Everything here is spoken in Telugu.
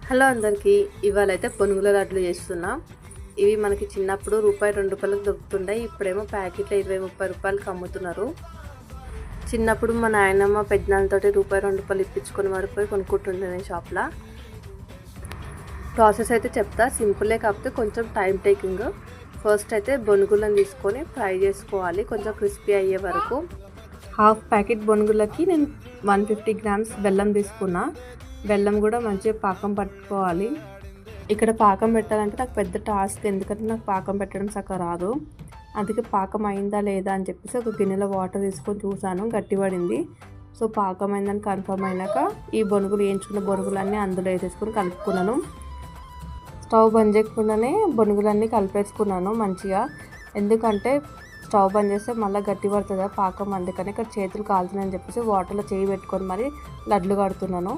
హలో అందరికీ. ఇవాళైతే పునుగుల లడ్లు చేస్తున్నా. ఇవి మనకి చిన్నప్పుడు రూపాయి 2 రూపాయలకు దొరుకుతుండే. ఇప్పుడేమో ప్యాకెట్లో 20-30 రూపాయలకి అమ్ముతున్నారు. చిన్నప్పుడు మా నాయనమ్మ పెద్దనాన్నతోటి రూపాయి 2 రూపాయలు ఇప్పించుకొని మరిపోయి కొనుక్కుంటుండే షాప్లో. ప్రాసెస్ అయితే చెప్తా, సింపులే కాకపోతే కొంచెం టైం టేకింగ్. ఫస్ట్ అయితే బొనుగులను తీసుకొని ఫ్రై చేసుకోవాలి కొంచెం క్రిస్పీ అయ్యే వరకు. హాఫ్ ప్యాకెట్ బొనుగులకి నేను 150 గ్రామ్స్ బెల్లం తీసుకున్నా. బెల్లం కూడా మంచిగా పాకం పట్టుకోవాలి. ఇక్కడ పాకం పెట్టాలంటే నాకు పెద్ద టాస్క్, ఎందుకంటే నాకు పాకం పెట్టడం చక్కగా రాదు. అందుకే పాకం అయిందా లేదా అని చెప్పేసి ఒక గిన్నెలో వాటర్ తీసుకొని చూసాను, గట్టిపడింది. సో పాకం అయిందని కన్ఫర్మ్ అయినాక ఈ బొనుగులు వేయించుకున్న బొనుగులన్నీ అందులో వేసేసుకొని కలుపుకున్నాను. స్టవ్ బంద్ చేయకుండానే బొనుగులన్నీ కలిపేసుకున్నాను మంచిగా, ఎందుకంటే స్టవ్ బంద్ చేస్తే మళ్ళీ గట్టి పడుతుంది పాకం. అందుకని ఇక్కడ చేతులు కాలుతున్నాయని చెప్పేసి వాటర్లో చేయి పెట్టుకొని మరి లడ్లు కడుతున్నాను.